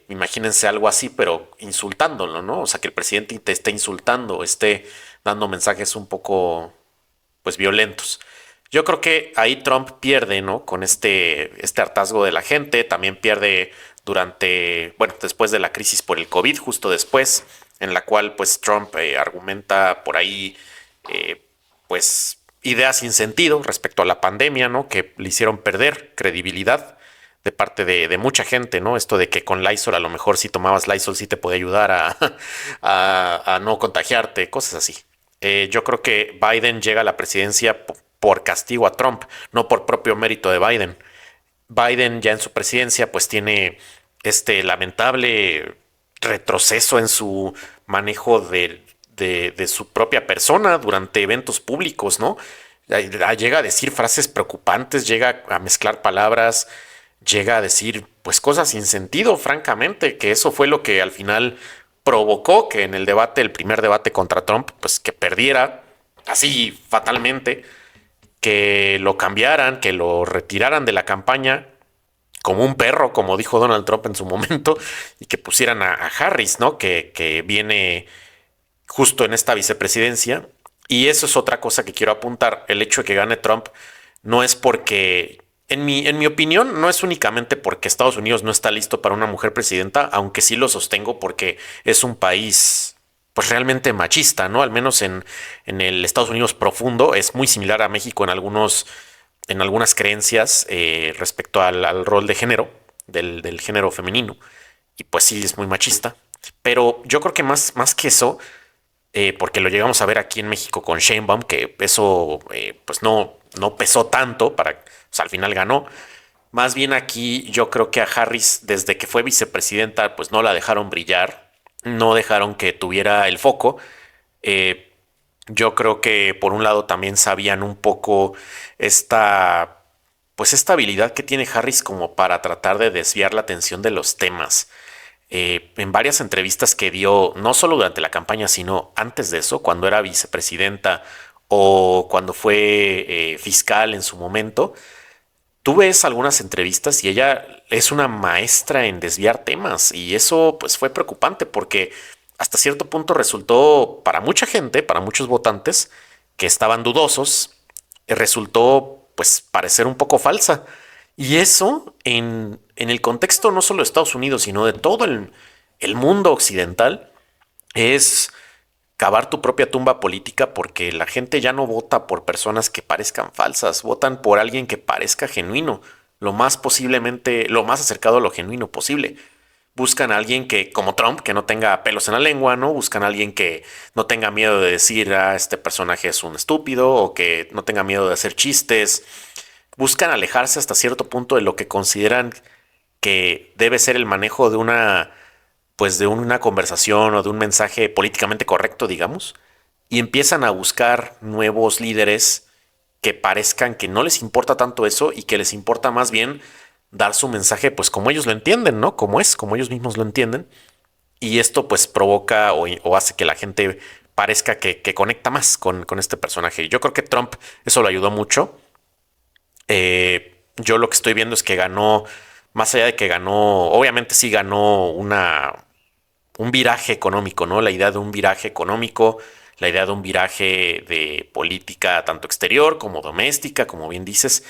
A: Imagínense algo así, pero insultándolo, ¿no? O sea, que el presidente te esté insultando, esté dando mensajes un poco, pues, violentos. Yo creo que ahí Trump pierde, ¿no? Con este hartazgo de la gente, también pierde bueno, después de la crisis por el COVID, justo después, en la cual pues Trump argumenta por ahí eh, pues ideas sin sentido respecto a la pandemia, ¿no? Que le hicieron perder credibilidad de parte de mucha gente, ¿no? Esto de que con Lysol a lo mejor si tomabas Lysol sí te puede ayudar a no contagiarte, cosas así. Yo creo que Biden llega a la presidencia por castigo a Trump, no por propio mérito de Biden. Biden ya en su presidencia pues tiene este lamentable retroceso en su manejo de su propia persona durante eventos públicos, ¿no? Llega a decir frases preocupantes, llega a mezclar palabras, llega a decir pues cosas sin sentido, francamente, que eso fue lo que al final provocó que en el debate, el primer debate contra Trump, pues que perdiera así fatalmente, que lo cambiaran, que lo retiraran de la campaña como un perro, como dijo Donald Trump en su momento, y que pusieran a Harris, ¿no? Que viene justo en esta vicepresidencia. Y eso es otra cosa que quiero apuntar. El hecho de que gane Trump no es porque, en mi opinión, no es únicamente porque Estados Unidos no está listo para una mujer presidenta, aunque sí lo sostengo porque es un país pues realmente machista, ¿no? Al menos en el Estados Unidos profundo es muy similar a México en algunas creencias respecto al rol de género, del género femenino. Y pues sí, es muy machista. Pero yo creo que más que eso, porque lo llegamos a ver aquí en México con Sheinbaum, que eso pues no pesó tanto o sea, al final ganó. Más bien aquí yo creo que a Harris, desde que fue vicepresidenta, pues no la dejaron brillar, no dejaron que tuviera el foco. Eh, yo creo que por un lado también sabían un poco esta, pues esta habilidad que tiene Harris como para tratar de desviar la atención de los temas. En varias entrevistas que dio, no solo durante la campaña, sino antes de eso, cuando era vicepresidenta o cuando fue fiscal en su momento, tú ves algunas entrevistas y ella es una maestra en desviar temas y eso pues fue preocupante porque hasta cierto punto resultó para mucha gente, para muchos votantes que estaban dudosos, resultó pues parecer un poco falsa. Y eso en el contexto no solo de Estados Unidos, sino de todo el mundo occidental, es cavar tu propia tumba política porque la gente ya no vota por personas que parezcan falsas, votan por alguien que parezca genuino, lo más acercado a lo genuino posible. Buscan a alguien que, como Trump, que no tenga pelos en la lengua, ¿no? Buscan a alguien que no tenga miedo de decir, este personaje es un estúpido, o que no tenga miedo de hacer chistes. Buscan alejarse hasta cierto punto de lo que consideran que debe ser el manejo pues de una conversación o de un mensaje políticamente correcto, digamos, y empiezan a buscar nuevos líderes que parezcan que no les importa tanto eso y que les importa más bien dar su mensaje, pues como ellos lo entienden, ¿no? Como ellos mismos lo entienden. Y esto pues provoca o hace que la gente parezca que conecta más con este personaje. Yo creo que Trump eso lo ayudó mucho. Yo lo que estoy viendo es que ganó, más allá de que ganó, obviamente sí ganó un viraje económico, ¿no? La idea de un viraje económico, la idea de un viraje de política tanto exterior como doméstica, como bien dices,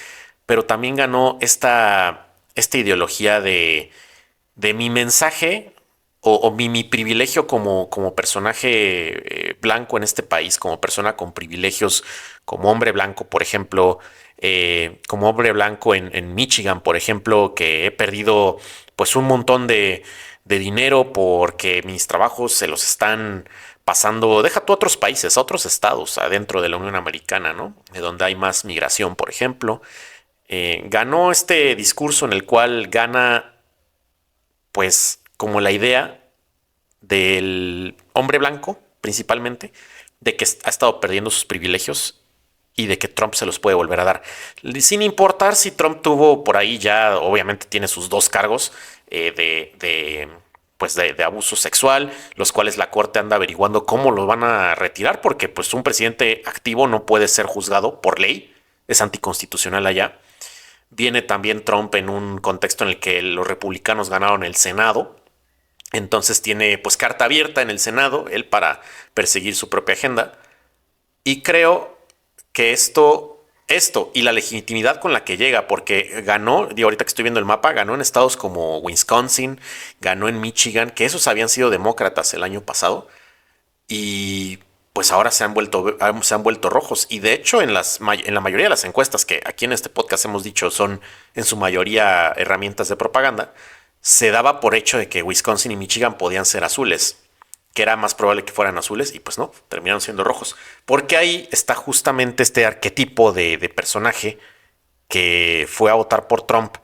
A: pero también ganó esta ideología de mi mensaje o mi privilegio como personaje blanco en este país, como persona con privilegios, como hombre blanco, por ejemplo, como hombre blanco en Michigan, por ejemplo, que he perdido pues un montón de dinero porque mis trabajos se los están pasando, deja tú a otros países, a otros estados adentro de la Unión Americana, ¿no? De donde hay más migración, por ejemplo. Ganó este discurso en el cual gana pues como la idea del hombre blanco, principalmente, de que ha estado perdiendo sus privilegios y de que Trump se los puede volver a dar. Sin importar si Trump tuvo por ahí ya, obviamente tiene sus dos cargos pues de abuso sexual, los cuales la corte anda averiguando cómo los van a retirar, porque pues un presidente activo no puede ser juzgado por ley, es anticonstitucional allá. Viene también Trump en un contexto en el que los republicanos ganaron el Senado, entonces tiene pues carta abierta en el Senado, él para perseguir su propia agenda. Y creo que esto y la legitimidad con la que llega, porque ganó, digo, ahorita que estoy viendo el mapa, ganó en estados como Wisconsin, ganó en Michigan, que esos habían sido demócratas el año pasado, y pues ahora se han vuelto rojos. Y de hecho, en la mayoría de las encuestas que aquí en este podcast hemos dicho son en su mayoría herramientas de propaganda, se daba por hecho de que Wisconsin y Michigan podían ser azules, que era más probable que fueran azules, y pues no, terminaron siendo rojos. Porque ahí está justamente este arquetipo de personaje que fue a votar por Trump,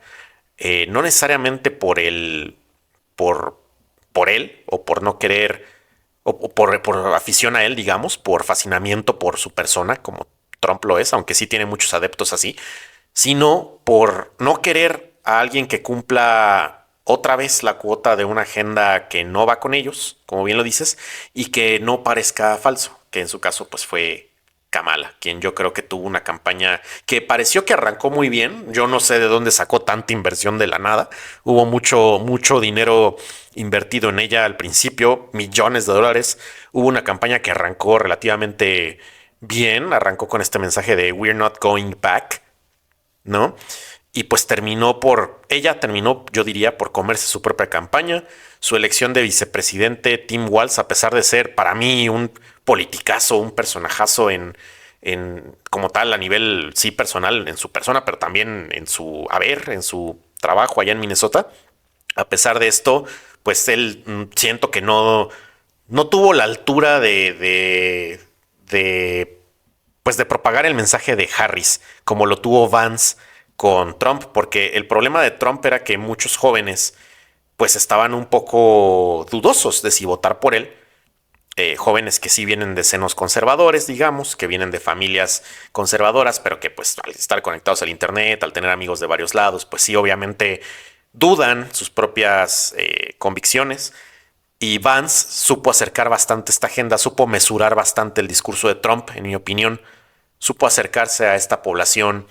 A: no necesariamente por, por él, o por no querer, o por afición a él, digamos, por fascinamiento por su persona, como Trump lo es, aunque sí tiene muchos adeptos así, sino por no querer a alguien que cumpla otra vez la cuota de una agenda que no va con ellos, como bien lo dices, y que no parezca falso, que en su caso pues fue Kamala, quien yo creo que tuvo una campaña que pareció que arrancó muy bien. Yo no sé de dónde sacó tanta inversión de la nada. Hubo mucho dinero invertido en ella al principio, millones de dólares. Hubo una campaña que arrancó relativamente bien, arrancó con este mensaje de We're not going back, ¿no? Y pues ella terminó, yo diría, por comerse su propia campaña. Su elección de vicepresidente, Tim Walz, a pesar de ser para mí un politicazo, un personajazo como tal, a nivel, sí, personal, en su persona, pero también en su haber, en su trabajo allá en Minnesota. A pesar de esto, pues él siento que no tuvo la altura pues de propagar el mensaje de Harris, como lo tuvo Vance con Trump, porque el problema de Trump era que muchos jóvenes pues estaban un poco dudosos de si votar por él. Jóvenes que sí vienen de senos conservadores, digamos, que vienen de familias conservadoras, pero que pues al estar conectados al internet, al tener amigos de varios lados, pues sí, obviamente dudan sus propias convicciones. Y Vance supo acercar bastante esta agenda, supo mesurar bastante el discurso de Trump, en mi opinión, supo acercarse a esta población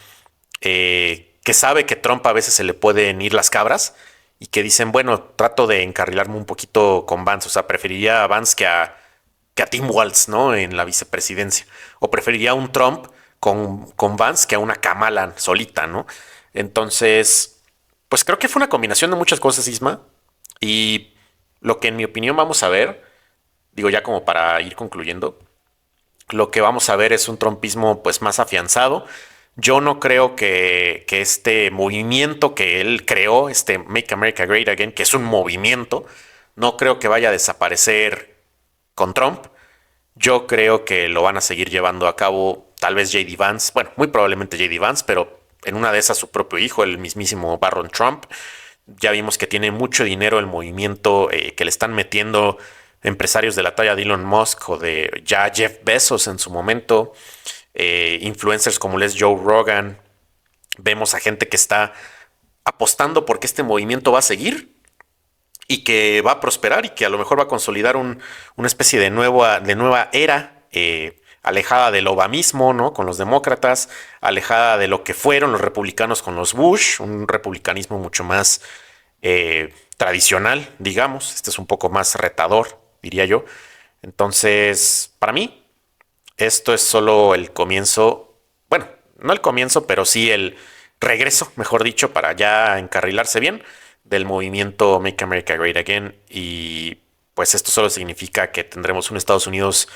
A: que sabe que Trump a veces se le pueden ir las cabras y que dicen, bueno, trato de encarrilarme un poquito con Vance, o sea, preferiría a Vance que a Tim Walz, ¿no? En la vicepresidencia, o preferiría a un Trump con Vance que a una Kamala solita, ¿no? Entonces, pues creo que fue una combinación de muchas cosas, Isma, y lo que en mi opinión vamos a ver, digo ya como para ir concluyendo, lo que vamos a ver es un trumpismo pues más afianzado. Yo no creo que este movimiento que él creó, este Make America Great Again, que es un movimiento, no creo que vaya a desaparecer con Trump. Yo creo que lo van a seguir llevando a cabo tal vez JD Vance, bueno, muy probablemente JD Vance, pero en una de esas su propio hijo, el mismísimo Barron Trump. Ya vimos que tiene mucho dinero el movimiento que le están metiendo empresarios de la talla de Elon Musk o de ya Jeff Bezos en su momento, influencers como les Joe Rogan. Vemos a gente que está apostando porque este movimiento va a seguir y que va a prosperar y que a lo mejor va a consolidar una especie de nueva era, alejada del obamismo, ¿no? Con los demócratas, alejada de lo que fueron los republicanos con los Bush, un republicanismo mucho más tradicional, digamos. Este es un poco más retador, diría yo. Entonces, para mí, esto es solo el comienzo, bueno, no el comienzo, pero sí el regreso, mejor dicho, para ya encarrilarse bien del movimiento Make America Great Again y pues esto solo significa que tendremos un Estados Unidos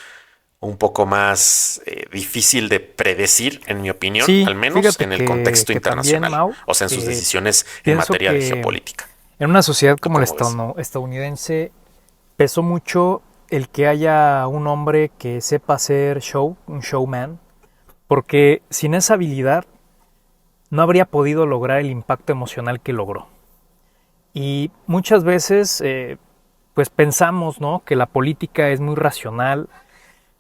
A: un poco más difícil de predecir, en mi opinión,
B: Sí,
A: al menos
B: fíjate
A: en el contexto
B: que también,
A: internacional,
B: Mau,
A: o sea, en sus decisiones en
B: pienso
A: materia de
B: que
A: geopolítica.
B: en una sociedad
A: ¿Tú
B: como la
A: cómo ves?
B: estadounidense pesó mucho el que haya un hombre que sepa hacer show, un showman, porque sin esa habilidad no habría podido lograr el impacto emocional que logró. Y muchas veces, pues pensamos, ¿no?, que la política es muy racional.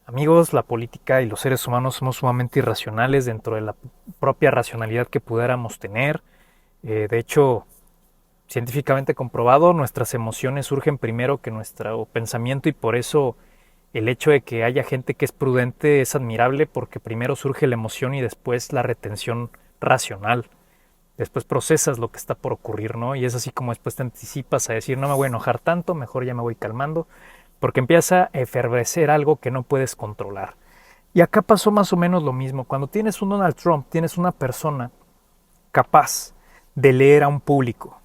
B: Amigos, la política y los seres humanos somos sumamente irracionales dentro de la propia racionalidad que pudiéramos tener. De hecho, científicamente comprobado, nuestras emociones surgen primero que nuestro pensamiento y por eso el hecho de que haya gente que es prudente es admirable porque primero surge la emoción y después la retención racional. Después procesas lo que está por ocurrir, ¿no? Y es así como después te anticipas a decir, no me voy a enojar tanto, mejor ya me voy calmando, porque empieza a efervecer algo que no puedes controlar. Y acá pasó más o menos lo mismo. Cuando tienes un Donald Trump, tienes una persona capaz de leer a un público.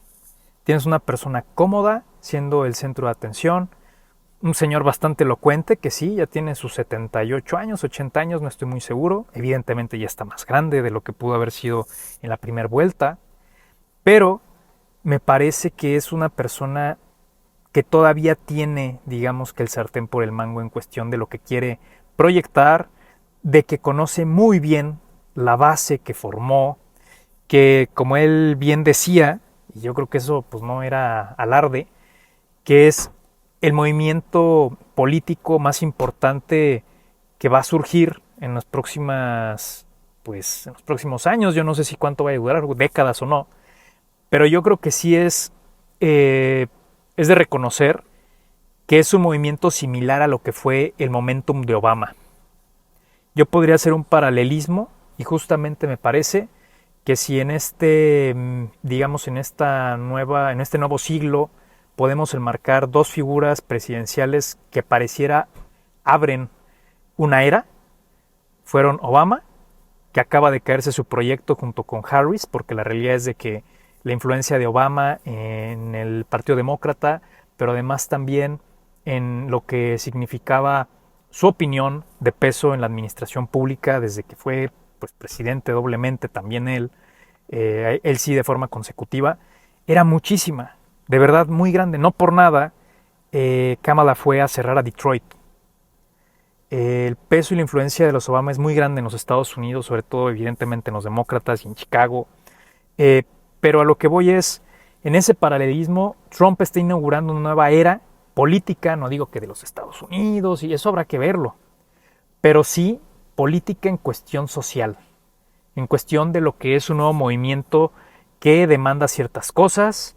B: Tienes una persona cómoda, siendo el centro de atención, un señor bastante elocuente que sí, ya tiene sus 78 años, 80 años, no estoy muy seguro. Evidentemente ya está más grande de lo que pudo haber sido en la primera vuelta, pero me parece que es una persona que todavía tiene, digamos que el sartén por el mango en cuestión de lo que quiere proyectar, de que conoce muy bien la base que formó, que como él bien decía, y yo creo que eso pues no era alarde, que es el movimiento político más importante que va a surgir en las próximas, pues en los próximos años. Yo no sé si cuánto va a durar, décadas o no, pero yo creo que sí es de reconocer que es un movimiento similar a lo que fue el momentum de Obama. Yo podría hacer un paralelismo y justamente me parece que si en este, digamos, en este nuevo siglo podemos enmarcar dos figuras presidenciales que pareciera abren una era, fueron Obama, que acaba de caerse su proyecto junto con Harris, porque la realidad es de que la influencia de Obama en el Partido Demócrata, pero además también en lo que significaba su opinión de peso en la administración pública desde que fue pues, presidente doblemente, también él sí de forma consecutiva, era muchísima, de verdad muy grande. No por nada Kamala fue a cerrar a Detroit. El peso y la influencia de los Obama es muy grande en los Estados Unidos, sobre todo evidentemente en los demócratas y en Chicago. Eh, pero a lo que voy es, en ese paralelismo, Trump está inaugurando una nueva era política, no digo que de los Estados Unidos, y eso habrá que verlo, pero sí política en cuestión social, en cuestión de lo que es un nuevo movimiento que demanda ciertas cosas,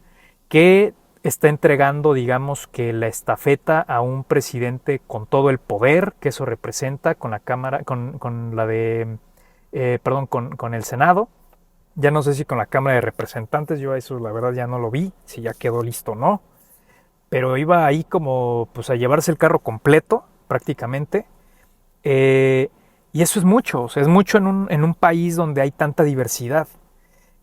B: que está entregando, digamos, que la estafeta a un presidente con todo el poder que eso representa, con la Cámara, con la de, perdón, con el Senado. Ya no sé si con la Cámara de Representantes, yo eso la verdad ya no lo vi, si ya quedó listo o no, pero iba ahí como pues a llevarse el carro completo prácticamente. Y eso es mucho, o sea, es mucho en un país donde hay tanta diversidad.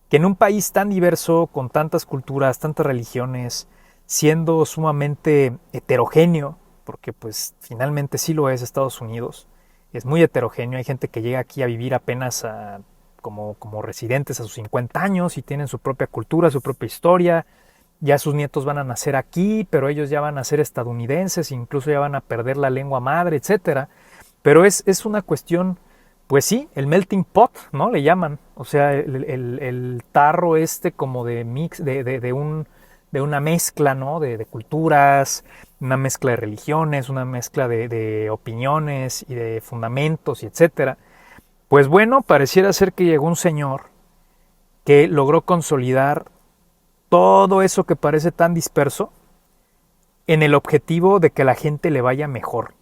B: Que en un país tan diverso, con tantas culturas, tantas religiones, siendo sumamente heterogéneo, porque pues finalmente sí lo es Estados Unidos, es muy heterogéneo, hay gente que llega aquí a vivir apenas como residentes a sus 50 años y tienen su propia cultura, su propia historia, ya sus nietos van a nacer aquí, pero ellos ya van a ser estadounidenses, incluso ya van a perder la lengua madre, etcétera. Pero es una cuestión, pues sí, el melting pot, ¿no? Le llaman. O sea, el tarro este como de mix, de una mezcla, ¿no? De culturas, una mezcla de religiones, una mezcla de opiniones y de fundamentos y etcétera. Pues bueno, pareciera ser que llegó un señor que logró consolidar todo eso que parece tan disperso en el objetivo de que a la gente le vaya mejor.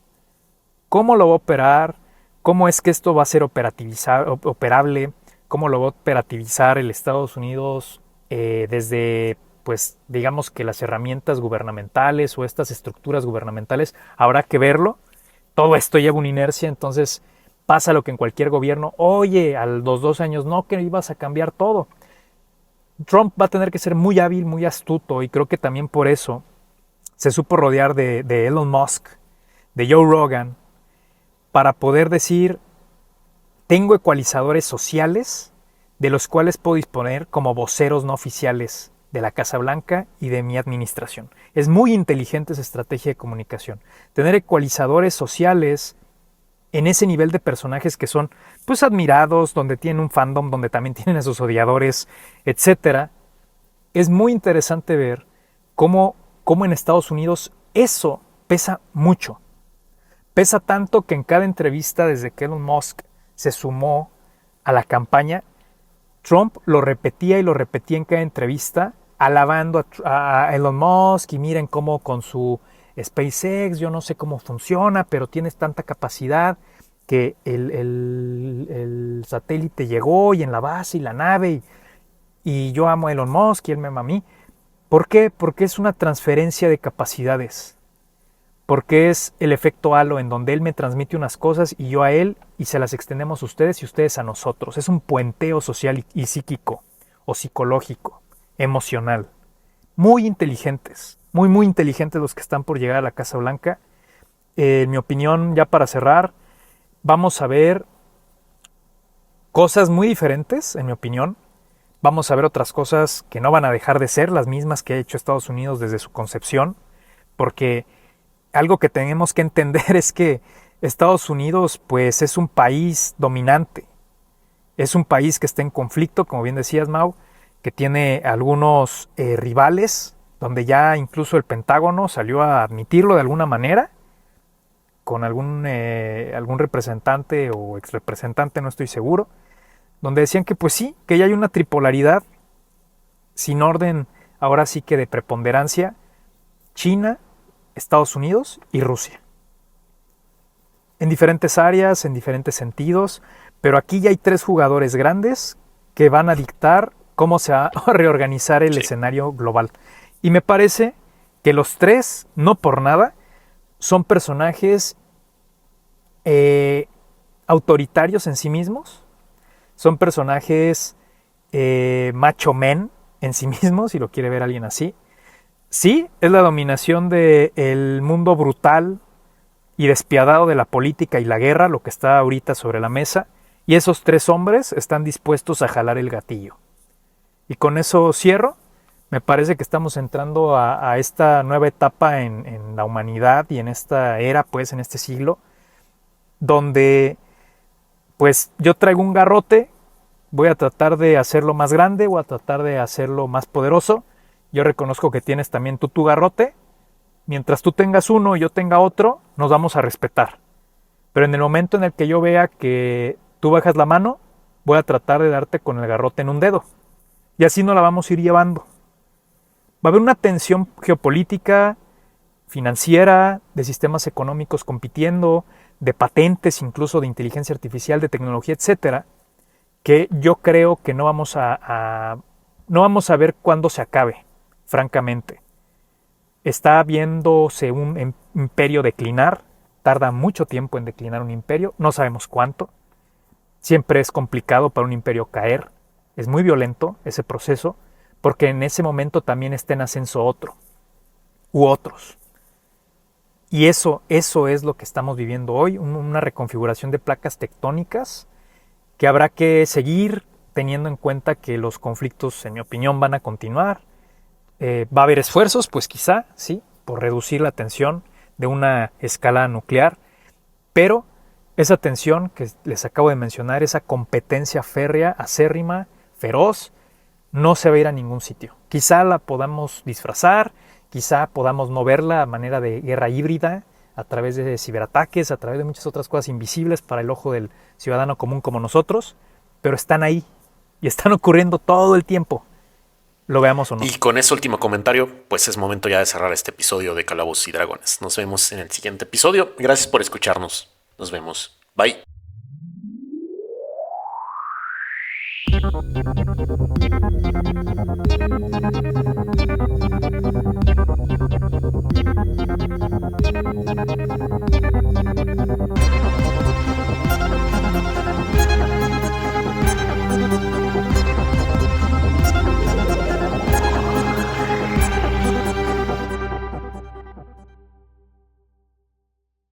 B: ¿Cómo lo va a operar? ¿Cómo es que esto va a ser operable? ¿Cómo lo va a operativizar el Estados Unidos desde, pues, digamos que las herramientas gubernamentales o estas estructuras gubernamentales? Habrá que verlo. Todo esto lleva una inercia, entonces pasa lo que en cualquier gobierno, oye, a los 2 años no, que ibas a cambiar todo. Trump va a tener que ser muy hábil, muy astuto, y creo que también por eso se supo rodear de Elon Musk, de Joe Rogan, para poder decir, tengo ecualizadores sociales de los cuales puedo disponer como voceros no oficiales de la Casa Blanca y de mi administración. Es muy inteligente esa estrategia de comunicación. Tener ecualizadores sociales en ese nivel de personajes que son pues admirados, donde tienen un fandom, donde también tienen a sus odiadores, etcétera. Es muy interesante ver cómo en Estados Unidos eso pesa mucho. Pesa tanto que en cada entrevista desde que Elon Musk se sumó a la campaña, Trump lo repetía y lo repetía en cada entrevista, alabando a Elon Musk, y miren cómo con su SpaceX, yo no sé cómo funciona, pero tienes tanta capacidad que el satélite llegó y en la base y la nave, y yo amo a Elon Musk y él me ama a mí. ¿Por qué? Porque es una transferencia de capacidades. Porque es el efecto halo en donde él me transmite unas cosas y yo a él, y se las extendemos a ustedes y ustedes a nosotros. Es un puenteo social y psíquico o psicológico, emocional. Muy inteligentes, muy inteligentes los que están por llegar a la Casa Blanca. En mi opinión, ya para cerrar, vamos a ver cosas muy diferentes, en mi opinión. Vamos a ver otras cosas que no van a dejar de ser las mismas que ha hecho Estados Unidos desde su concepción, porque algo que tenemos que entender es que Estados Unidos pues es un país dominante, es un país que está en conflicto, como bien decías, Mau, que tiene algunos rivales, donde ya incluso el Pentágono salió a admitirlo de alguna manera, con algún representante o ex representante, no estoy seguro, donde decían que pues sí, que ya hay una tripolaridad sin orden, ahora sí que de preponderancia, China, Estados Unidos y Rusia. En diferentes áreas, en diferentes sentidos, pero aquí ya hay 3 jugadores grandes que van a dictar cómo se va a reorganizar el escenario global. Y me parece que los 3, no por nada, son personajes autoritarios en sí mismos, son personajes macho men en sí mismos, si lo quiere ver alguien así. Sí, es la dominación del mundo brutal y despiadado de la política y la guerra, lo que está ahorita sobre la mesa, y esos 3 hombres están dispuestos a jalar el gatillo. Y con eso cierro. Me parece que estamos entrando a esta nueva etapa en la humanidad y en esta era, pues, en este siglo, donde, pues, yo traigo un garrote, voy a tratar de hacerlo más grande, voy a tratar de hacerlo más poderoso. Yo reconozco que tienes también tú tu garrote. Mientras tú tengas uno y yo tenga otro, nos vamos a respetar. Pero en el momento en el que yo vea que tú bajas la mano, voy a tratar de darte con el garrote en un dedo. Y así nos la vamos a ir llevando. Va a haber una tensión geopolítica, financiera, de sistemas económicos compitiendo, de patentes, incluso de inteligencia artificial, de tecnología, etcétera, que yo creo que no vamos a ver cuándo se acabe, francamente. Está viéndose un imperio declinar, tarda mucho tiempo en declinar un imperio, no sabemos cuánto. Siempre es complicado para un imperio caer, es muy violento ese proceso, porque en ese momento también está en ascenso otro, u otros. Y eso es lo que estamos viviendo hoy, una reconfiguración de placas tectónicas que habrá que seguir teniendo en cuenta que los conflictos, en mi opinión, van a continuar. Va a haber esfuerzos, pues quizá, sí, por reducir la tensión de una escala nuclear, pero esa tensión que les acabo de mencionar, esa competencia férrea, acérrima, feroz, no se va a ir a ningún sitio. Quizá la podamos disfrazar, quizá podamos no verla a manera de guerra híbrida, a través de ciberataques, a través de muchas otras cosas invisibles para el ojo del ciudadano común como nosotros, pero están ahí y están ocurriendo todo el tiempo, lo veamos o no.
A: Y con ese último comentario, pues es momento ya de cerrar este episodio de Calabozos y Dragones. Nos vemos en el siguiente episodio. Gracias por escucharnos. Nos vemos. Bye.